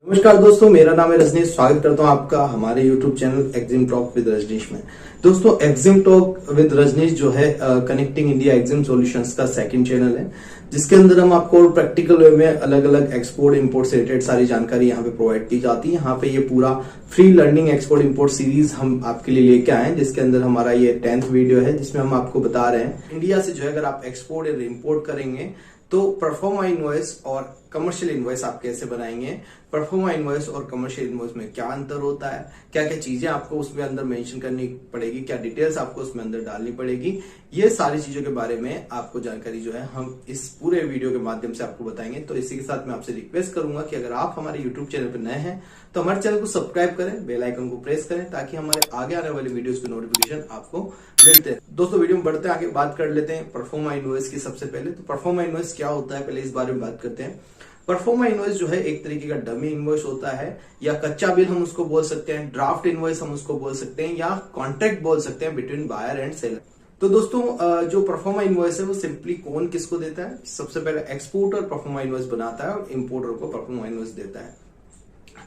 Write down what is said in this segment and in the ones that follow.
नमस्कार दोस्तों, मेरा नाम है रजनीश। स्वागत करता हूं आपका हमारे YouTube channel EXIM talk with Rajneesh में। दोस्तों, एग्जिम टॉक विद रजनीश जो है कनेक्टिंग इंडिया एग्जिम सॉल्यूशंस का सेकंड चैनल है, जिसके अंदर हम आपको प्रैक्टिकल वे में अलग अलग एक्सपोर्ट इंपोर्ट से रिलेटेड सारी जानकारी यहाँ पे प्रोवाइड की जाती है। यहाँ पे ये पूरा free learning export import series हम आपके लिए लेके आए हैं, जिसके अंदर हमारा ये 10th वीडियो है, जिसमें हम आपको बता रहे हैं इंडिया से जो है अगर आप एक्सपोर्ट या इम्पोर्ट करेंगे तो परफॉर्मा इनवॉइस और कमर्शियल इनवॉइस आप कैसे बनाएंगे, परफॉर्मा इनवॉइस और कमर्शियल इनवॉइस में क्या अंतर होता है, क्या क्या चीजें आपको उसमें अंदर मेंशन करनी पड़ेगी, क्या डिटेल्स आपको उसमें अंदर डालनी पड़ेगी, ये सारी चीजों के बारे में आपको जानकारी जो है हम इस पूरे वीडियो के माध्यम से आपको बताएंगे। तो इसी के साथ मैं आपसे रिक्वेस्ट करूंगा कि अगर आप हमारे यूट्यूब चैनल पर नए हैं तो हमारे चैनल को सब्सक्राइब करें, बेल आइकन को प्रेस करें, ताकि हमारे आगे आने वाली वीडियोस की नोटिफिकेशन आपको मिलते हैं। दोस्तों, वीडियो में बढ़ते आगे बात कर लेते हैं परफॉर्मा इनवॉइस की। सबसे पहले तो परफॉर्मा इनवॉइस क्या होता है, पहले इस बारे में बात करते हैं। परफॉर्मा इनवॉइस जो है एक तरीके का डमी इनवॉइस होता है, या कच्चा बिल हम उसको बोल सकते हैं, ड्राफ्ट इनवॉइस हम उसको बोल सकते हैं, या कॉन्ट्रैक्ट बोल सकते हैं बिटवीन बायर एंड सेलर। तो दोस्तों, जो परफॉर्मा इनवॉइस है वो सिंपली कौन किसको देता है? सबसे पहले एक्सपोर्टर परफॉर्मा इनवॉइस बनाता है और इंपोर्टर को परफॉर्मा इनवॉइस देता है।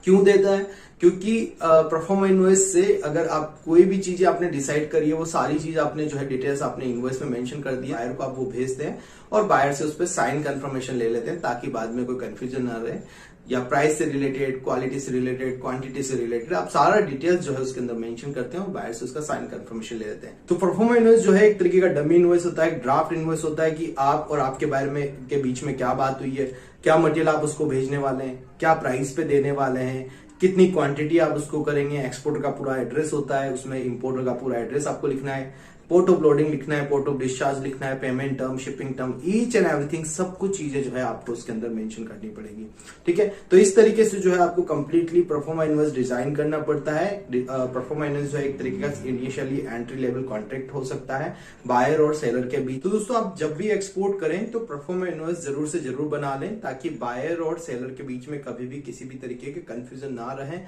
क्यों देता है? क्योंकि परफॉर्मा इनवॉइस से अगर आप कोई भी चीजें आपने डिसाइड करी है, वो सारी चीज आपने जो है डिटेल्स आपने इनवॉइस में मेंशन कर दिया, बायर को आप वो भेजते हैं और बायर से उस पर साइन कंफर्मेशन ले लेते हैं, ताकि बाद में कोई कंफ्यूजन ना रहे। या प्राइस से रिलेटेड, क्वालिटी से रिलेटेड, क्वांटिटी से रिलेटेड आप सारा डिटेल्स जो है उसके अंदर मेंशन करते हैं और बायर से उसका साइन कंफर्मेशन ले लेते हैं। तो परफॉर्मा इनवॉइस जो है एक तरीके का डमी इनवॉइस होता है, ड्राफ्ट इनवॉइस होता है कि आप और आपके बायर में के बीच में क्या बात हुई है, क्या मटेरियल आप उसको भेजने वाले हैं, क्या प्राइस पे देने वाले हैं, कितनी क्वांटिटी आप उसको करेंगे। एक्सपोर्टर का पूरा एड्रेस होता है, उसमें इंपोर्टर का पूरा एड्रेस आपको लिखना है, पोर्ट ऑफ लोडिंग लिखना है, पोर्ट ऑफ डिस्चार्ज लिखना है, payment term, shipping term, each and everything, सब कुछ चीजें जो है आपको उसके अंदर मेंशन करनी पड़ेगी। ठीक है, तो इस तरीके से जो है आपको कंप्लीटली परफॉर्मा इनवॉइस डिजाइन करना पड़ता है। परफॉर्मा इनवॉइस जो है एक तरीके का इनिशियली एंट्री लेवल कॉन्ट्रैक्ट हो सकता है बायर और सेलर के बीच। तो दोस्तों, आप जब भी एक्सपोर्ट करें तो परफॉर्मा इनवॉइस जरूर से जरूर बना लें, ताकि बायर और सेलर के बीच में कभी भी किसी भी तरीके के कंफ्यूजन ना रहे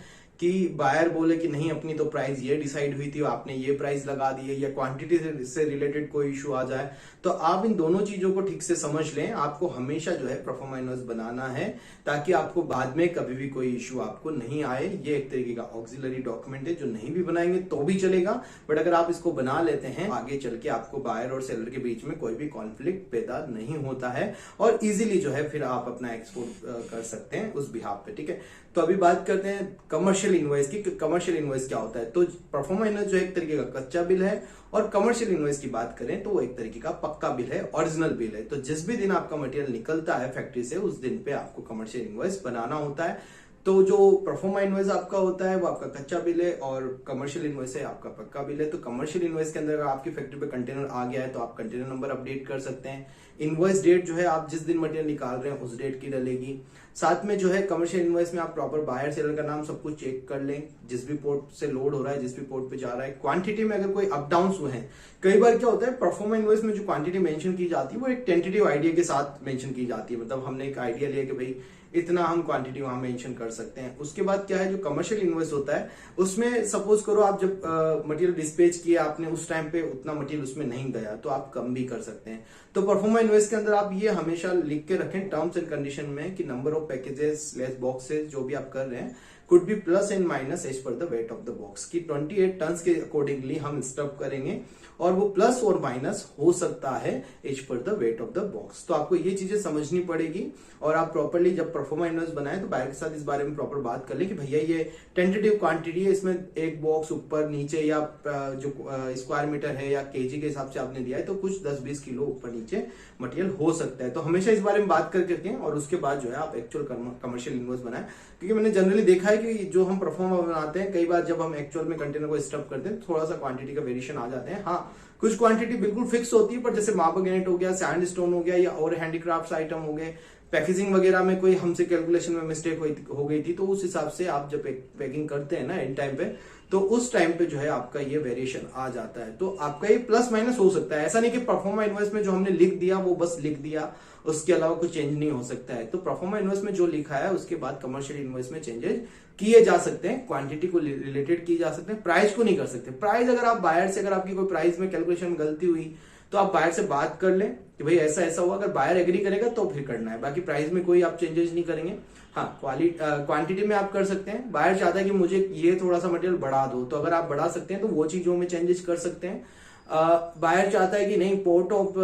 कि बायर बोले कि नहीं अपनी तो प्राइस ये डिसाइड हुई थी, आपने ये प्राइस लगा दी है, या क्वांटिटी से रिलेटेड कोई इशू आ जाए। तो आप इन दोनों चीजों को ठीक से समझ लें। आपको हमेशा जो है परफॉर्मा इनवॉइस बनाना है, ताकि आपको बाद में कभी भी कोई इशू आपको नहीं आए। ये एक तरीके का ऑक्सिलरी डॉक्यूमेंट है, जो नहीं भी बनाएंगे तो भी चलेगा, बट अगर आप इसको बना लेते हैं आगे चल के आपको बायर और सेलर के बीच में कोई भी कॉन्फ्लिक्ट पैदा नहीं होता है, और इजीली जो है फिर आप अपना एक्सपोर्ट कर सकते हैं उस बिहाफ पे। ठीक है, तो अभी बात करते हैं कमर्शियल इनवॉइस की। कमर्शियल इनवॉइस क्या होता है? तो परफॉर्मा इनवॉइस जो एक तरीके का कच्चा बिल है, और कमर्शियल इनवॉइस की बात करें तो वो एक तरीके का पक्का बिल है, ओरिजिनल बिल है। तो जिस भी दिन आपका मटेरियल निकलता है फैक्ट्री से, उस दिन पे आपको कमर्शियल इनवॉइस बनाना होता है। तो जो परफॉर्मा इनवॉइस आपका होता है वो आपका कच्चा बिल है, और कमर्शियल इनवॉइस है आपका पक्का बिल है। तो कमर्शियल इनवॉइस के अंदर अगर आपकी फैक्ट्री पे कंटेनर आ गया है तो आप कंटेनर नंबर अपडेट कर सकते हैं। इनवॉइस डेट जो है आप जिस दिन मटेरियल निकाल रहे हैं उस डेट की डलेगी। साथ में जो है कमर्शियल इनवॉइस में आप प्रॉपर बायर सेलर का नाम सब कुछ चेक कर लें, जिस भी पोर्ट से लोड हो रहा है, जिस भी पोर्ट पे जा रहा है। क्वांटिटी में अगर कोई अप डाउन हुए हैं, कई बार क्या होता है परफॉर्मा इनवॉइस में जो क्वांटिटी मेंशन की जाती है वो एक टेंटेटिव आइडिया के साथ मेंशन की जाती है। मतलब हमने एक आइडिया लिया कि भाई इतना हम क्वांटिटी वहां मेंशन कर सकते हैं। उसके बाद क्या है, जो कमर्शियल इनवॉइस होता है उसमें सपोज करो आप जब मटेरियल डिस्पैच किया आपने, उस टाइम पे उतना मटेरियल उसमें नहीं गया, तो आप कम भी कर सकते हैं। तो परफॉर्मा इनवॉइस के अंदर आप ये हमेशा लिख के रखें टर्म्स एंड कंडीशन में कि number of packages less boxes जो भी आप कर रहे हैं could be plus and minus as per the weight of the box, की 28 टन के अकॉर्डिंगली हम स्टफ करेंगे, और वो प्लस और माइनस हो सकता है as per the weight of the box. तो आपको ये चीजें समझनी पड़ेगी, और आप प्रॉपरली जब परफॉर्मा इनवॉइस बनाए तो बायर के साथ इस बारे में प्रॉपर बात कर ले कि भैया ये टेंटेटिव क्वांटिटी है, इसमें एक बॉक्स ऊपर नीचे या जो स्क्वायर मीटर है या केजी के हिसाब से आपने दिया है, तो कुछ 10-20 किलो ऊपर नीचे मटेरियल हो सकता है। तो हमेशा इस बारे में बात करके रखें, और उसके बाद जो है आप एक्चुअल कमर्शियल इनवॉइस बनाएं। क्योंकि मैंने जनरली देखा है कि जो हम परफॉर्मा बनाते हैं, कई बार जब हम एक्चुअल में कंटेनर को स्टफ करते हैं थोड़ा सा क्वांटिटी का वेरिएशन आ जाते हैं। हाँ, कुछ क्वांटिटी बिल्कुल फिक्स होती है, पर जैसे मार्बल ग्रेनाइट हो गया, सैंड स्टोन हो गया, या और हैंडीक्राफ्ट आइटम हो गए, पैकेजिंग वगैरह में कोई हमसे कैलकुलेशन में मिस्टेक हो गई थी, तो उस हिसाब से आप जब पैकिंग करते हैं ना एंड टाइम पे, तो उस टाइम पे जो है आपका ये वेरिएशन आ जाता है। तो आपका ये प्लस माइनस हो सकता है, ऐसा नहीं कि परफॉर्मा इनवॉइस में जो हमने लिख दिया वो बस लिख दिया, उसके अलावा कुछ चेंज नहीं हो सकता है। तो परफॉर्मा इनवॉइस में जो लिखा है उसके बाद कमर्शियल इनवॉइस में चेंजेस किए जा सकते हैं, क्वांटिटी को रिलेटेड किए जा सकते हैं, प्राइस को नहीं कर सकते। प्राइस अगर आप बायर से, अगर आपकी कोई प्राइस में कैलकुलेशन में गलती हुई तो आप बायर से बात कर लें, कि भाई ऐसा ऐसा हुआ, अगर बायर एग्री करेगा तो फिर करना है, बाकी प्राइस में कोई आप चेंजेस नहीं करेंगे। हाँ, क्वांटिटी में आप कर सकते हैं। बायर चाहता है कि मुझे ये थोड़ा सा मटेरियल बढ़ा दो, तो अगर आप बढ़ा सकते हैं तो वो चीजों में चेंजेस कर सकते हैं। बायर चाहता है कि नहीं, पोर्ट ऑफ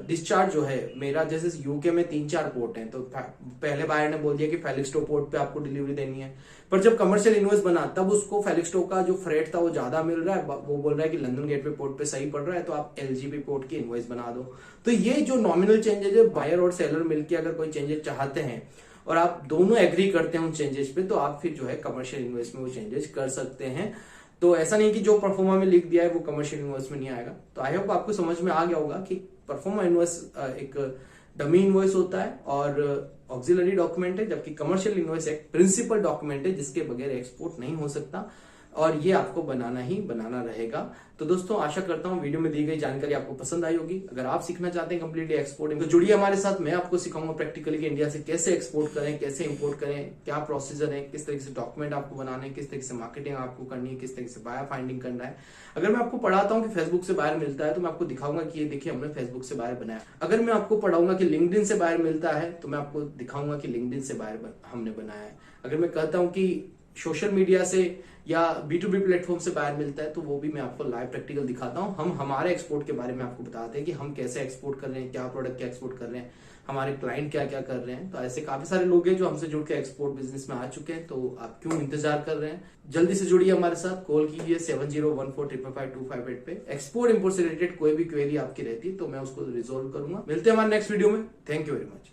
डिस्चार्ज जो है मेरा, जैसे यूके में 3-4 पोर्ट हैं, तो पहले बायर ने बोल दिया कि फेलिक्सटो पोर्ट पे आपको डिलीवरी देनी है, पर जब कमर्शियल इनवॉइस बना तब उसको फेलिक्सटो का जो फ्रेट था वो ज्यादा मिल रहा है, वो बोल रहा है कि लंदन गेटवे पोर्ट पे सही पड़ रहा है, तो आप एलजीबी पोर्ट की इनवॉइस बना दो। तो ये जो नॉमिनल चेंजेस है, बायर और सेलर मिलकर अगर कोई चेंजेस चाहते हैं और आप दोनों एग्री करते हैं उन चेंजेस पे, तो आप फिर जो है कमर्शियल इनवॉइस में वो चेंजेस कर सकते हैं। तो ऐसा नहीं कि जो परफॉर्मा में लिख दिया है वो कमर्शियल इनवॉइस में नहीं आएगा। तो आई होप आपको समझ में आ गया होगा कि परफॉर्मा इनवॉइस एक डमी इनवॉइस होता है और ऑक्सिलरी डॉक्यूमेंट है, जबकि कमर्शियल इनवॉइस एक प्रिंसिपल डॉक्यूमेंट है जिसके बगैर एक्सपोर्ट नहीं हो सकता, और ये आपको बनाना ही बनाना रहेगा। तो दोस्तों, आशा करता हूं वीडियो में दी गई जानकारी आपको पसंद आई होगी। अगर आप सीखना चाहते हैं कंप्लीटली एक्सपोर्टिंग, तो जुड़िए हमारे साथ। मैं आपको सिखाऊंगा प्रैक्टिकली कि इंडिया से कैसे एक्सपोर्ट करें, कैसे इंपोर्ट करें, क्या प्रोसीजर है, किस तरीके से डॉक्यूमेंट आपको बनाने, किस तरीके से मार्केटिंग आपको करनी है, किस तरीके से बायर फाइंडिंग करना है। अगर मैं आपको पढ़ाता हूँ कि फेसबुक से बायर मिलता है, तो मैं आपको दिखाऊंगा कि ये देखिए हमने फेसबुक से बायर बनाया। अगर मैं आपको पढ़ाऊंगा कि लिंक्डइन से बायर मिलता है, तो मैं आपको दिखाऊंगा कि लिंक्डइन से बायर हमने बनाया है। अगर मैं कहता हूं कि सोशल मीडिया से या B2B प्लेटफॉर्म से बायर मिलता है, तो वो भी मैं आपको लाइव प्रैक्टिकल दिखाता हूं। हम हमारे एक्सपोर्ट के बारे में आपको बताते हैं कि हम कैसे एक्सपोर्ट कर रहे हैं, क्या प्रोडक्ट क्या एक्सपोर्ट कर रहे हैं, हमारे क्लाइंट क्या क्या कर रहे हैं। तो ऐसे काफी सारे लोग हैं जो हमसे जुड़ के एक्सपोर्ट बिजनेस में आ चुके हैं, तो आप क्यों इंतजार कर रहे हैं, जल्दी से जुड़िए हमारे साथ। कॉल कीजिए 7014555258 पे। एक्सपोर्ट इंपोर्ट से रिलेटेड कोई भी क्वेरी आपकी रहती है तो मैं उसको रिजोल्व करूंगा। मिलते हैं हमारे नेक्स्ट वीडियो में। Thank you very much.